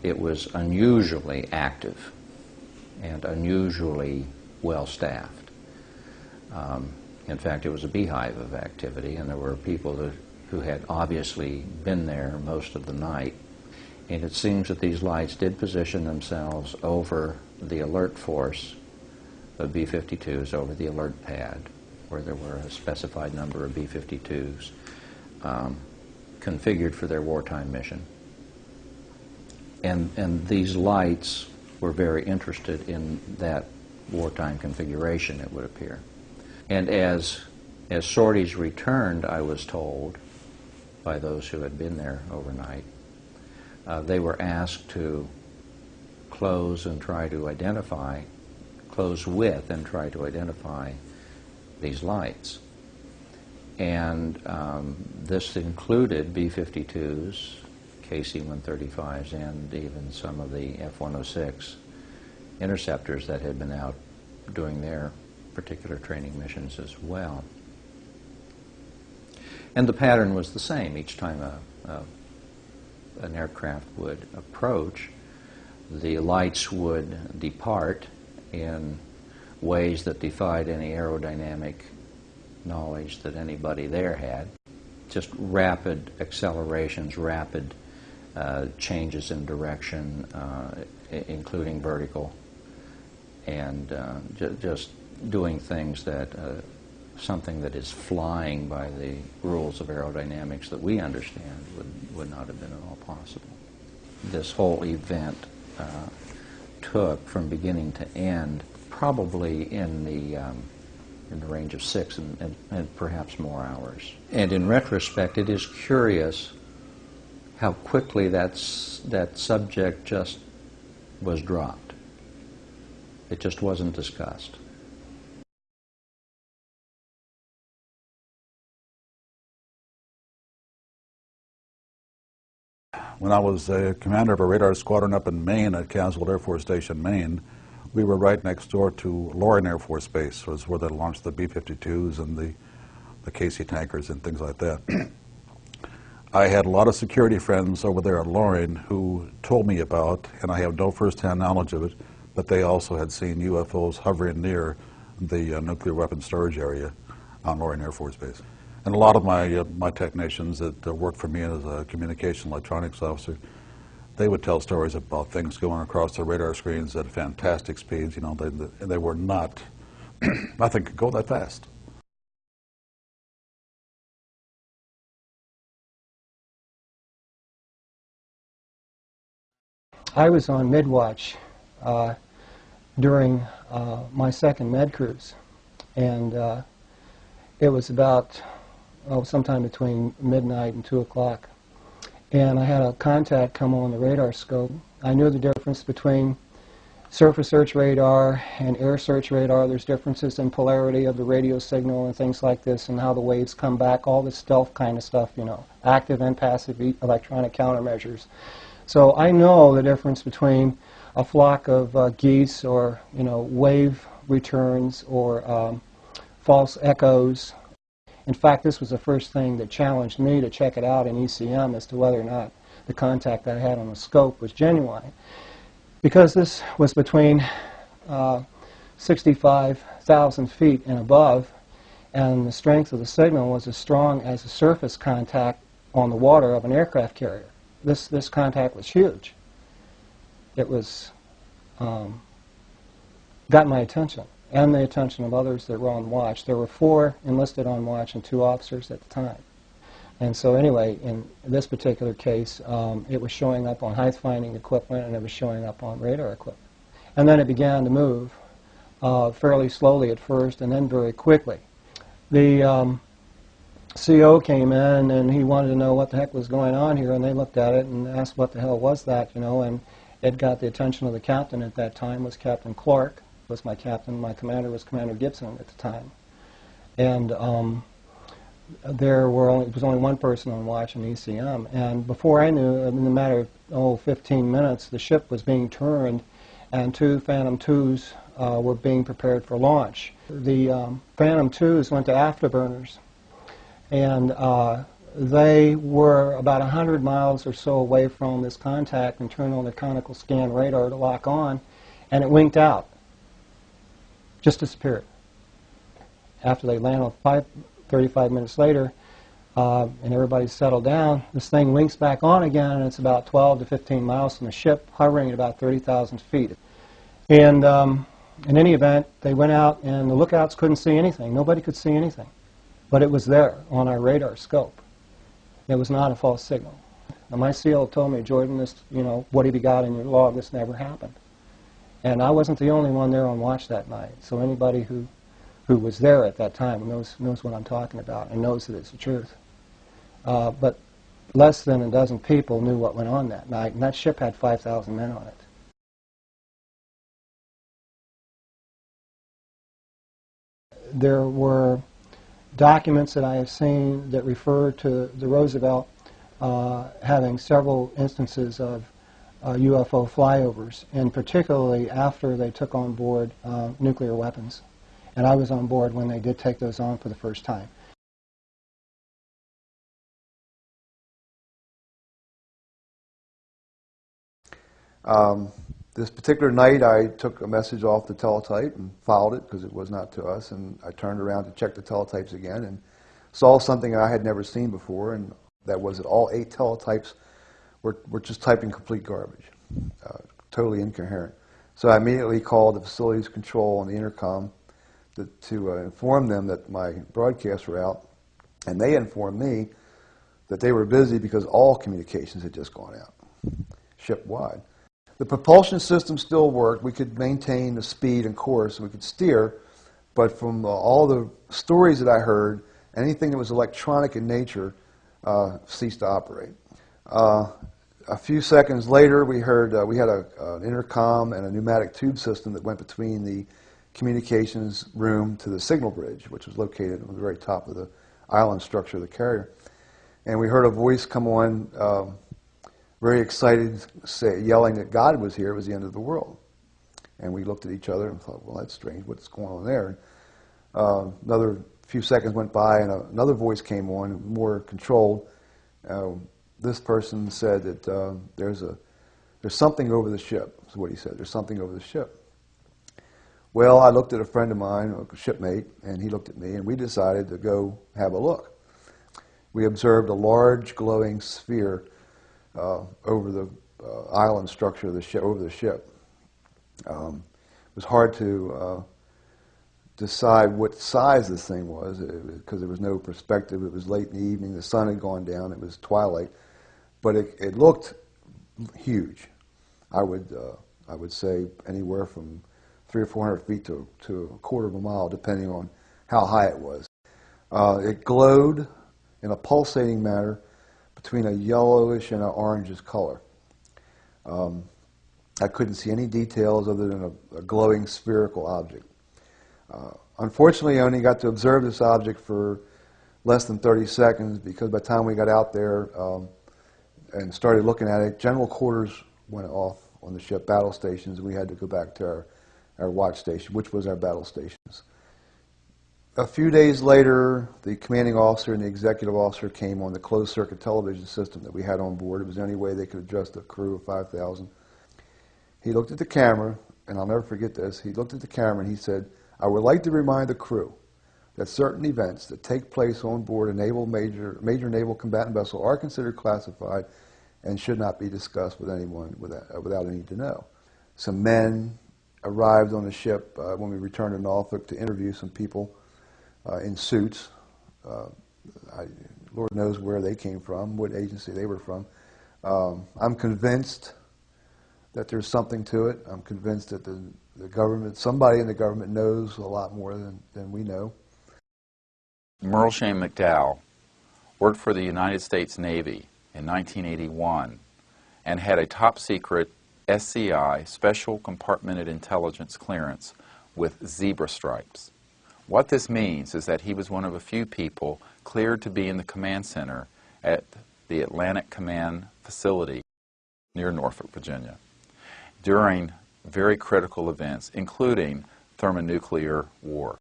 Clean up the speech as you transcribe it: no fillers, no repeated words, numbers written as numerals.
It was unusually active and unusually well-staffed. In fact, it was a beehive of activity, and there were people who had obviously been there most of the night. And it seems that these lights did position themselves over the alert force of B-52s, over the alert pad, where there were a specified number of B-52s configured for their wartime mission. And these lights were very interested in that wartime configuration, it would appear. And as sorties returned, I was told by those who had been there overnight, they were asked to close with and try to identify these lights. And this included B-52s, KC-135s, and even some of the F-106 interceptors that had been out doing their particular training missions as well. And the pattern was the same. Each time an aircraft would approach, the lights would depart in ways that defied any aerodynamic knowledge that anybody there had. Just rapid accelerations, rapid changes in direction, including vertical, and just doing things that something that is flying by the rules of aerodynamics that we understand would not have been at all possible. This whole event took, from beginning to end, probably in the range of 6 and perhaps more hours. And in retrospect, it is curious how quickly that subject just was dropped. It just wasn't discussed. When I was a commander of a radar squadron up in Maine at Caswell Air Force Station, Maine, we were right next door to Loring Air Force Base, was where they launched the B-52s and the KC tankers and things like that. I had a lot of security friends over there at Loring who told me about, and I have no first-hand knowledge of it, but they also had seen UFOs hovering near the nuclear weapons storage area on Loring Air Force Base. And a lot of my technicians that worked for me as a communication electronics officer, they would tell stories about things going across the radar screens at fantastic speeds. You know, they were not, nothing could go that fast. I was on mid-watch during my second med cruise, and it was about sometime between midnight and 2 o'clock. And I had a contact come on the radar scope. I knew the difference between surface search radar and air search radar. There's differences in polarity of the radio signal and things like this, and how the waves come back, all this stealth kind of stuff, you know, active and passive electronic countermeasures. So I know the difference between a flock of geese, or, you know, wave returns, or false echoes. In fact, this was the first thing that challenged me to check it out in ECM as to whether or not the contact that I had on the scope was genuine. Because this was between 65,000 feet and above, and the strength of the signal was as strong as the surface contact on the water of an aircraft carrier. This contact was huge. It was, got my attention, and the attention of others that were on watch. There were 4 enlisted on watch and 2 officers at the time. And so anyway, in this particular case, it was showing up on height-finding equipment, and it was showing up on radar equipment. And then it began to move fairly slowly at first, and then very quickly. The CO came in, and he wanted to know what the heck was going on here, and they looked at it and asked what the hell was that, you know, and it got the attention of the captain at that time, was Captain Clark, was my captain. My commander was Commander Gibson at the time. And there was only one person on watch in ECM, and before I knew, in a matter of 15 minutes, the ship was being turned, and 2 Phantom IIs were being prepared for launch. The Phantom IIs went to afterburners, and they were about 100 miles or so away from this contact and turned on their conical scan radar to lock on, and it winked out. Just disappeared. After they landed on 35 minutes later, and everybody settled down, this thing winks back on again, and it's about 12 to 15 miles from the ship, hovering at about 30,000 feet. And in any event, they went out, and the lookouts couldn't see anything. Nobody could see anything. But it was there on our radar scope. It was not a false signal. Now, my SEAL told me, Jordan, this, what have you got in your log? This never happened. And I wasn't the only one there on watch that night. So anybody who was there at that time knows what I'm talking about and knows that it's the truth. But less than a dozen people knew what went on that night, and that ship had 5,000 men on it. There were documents that I have seen that refer to the Roosevelt having several instances of UFO flyovers, and particularly after they took on board nuclear weapons. And I was on board when they did take those on for the first time. This particular night, I took a message off the teletype and filed it because it was not to us, and I turned around to check the teletypes again and saw something I had never seen before, and that was that all 8 teletypes were just typing complete garbage, totally incoherent. So I immediately called the facilities control on the intercom to inform them that my broadcasts were out, and they informed me that they were busy because all communications had just gone out, ship-wide. The propulsion system still worked. We could maintain the speed and course, and we could steer, but from all the stories that I heard, anything that was electronic in nature ceased to operate. A few seconds later, we heard we had an intercom and a pneumatic tube system that went between the communications room to the signal bridge, which was located at the very top of the island structure of the carrier. And we heard a voice come on, very excited, yelling that God was here. It was the end of the world. And we looked at each other and thought, well, that's strange. What's going on there? Another few seconds went by, and another voice came on, more controlled. This person said that there's something over the ship, is what he said. There's something over the ship. Well, I looked at a friend of mine, a shipmate, and he looked at me, and we decided to go have a look. We observed a large glowing sphere over the island structure of the ship, over the ship. It was hard to decide what size this thing was because there was no perspective. It was late in the evening. The sun had gone down. It was twilight, but it looked huge. I would say anywhere from 300 or 400 feet to a quarter of a mile, depending on how high it was. It glowed in a pulsating manner between a yellowish and an orangish color. I couldn't see any details other than a glowing spherical object. Unfortunately, I only got to observe this object for less than 30 seconds because by the time we got out there and started looking at it, general quarters went off on the ship, battle stations, and we had to go back to our watch station, which was our battle stations. A few days later, the commanding officer and the executive officer came on the closed-circuit television system that we had on board. It was the only way they could address a crew of 5,000. He looked at the camera, and I'll never forget this. He looked at the camera and he said, "I would like to remind the crew that certain events that take place on board a major naval combatant vessel are considered classified and should not be discussed with anyone without any to know." Some men arrived on the ship when we returned to Norfolk to interview some people in suits. Lord knows where they came from, what agency they were from. I'm convinced that there's something to it. I'm convinced that the government, somebody in the government knows a lot more than we know. Merle Shane McDowell worked for the United States Navy in 1981 and had a top-secret SCI, Special Compartmented Intelligence clearance with zebra stripes. What this means is that he was one of a few people cleared to be in the command center at the Atlantic Command Facility near Norfolk, Virginia, during very critical events, including thermonuclear war.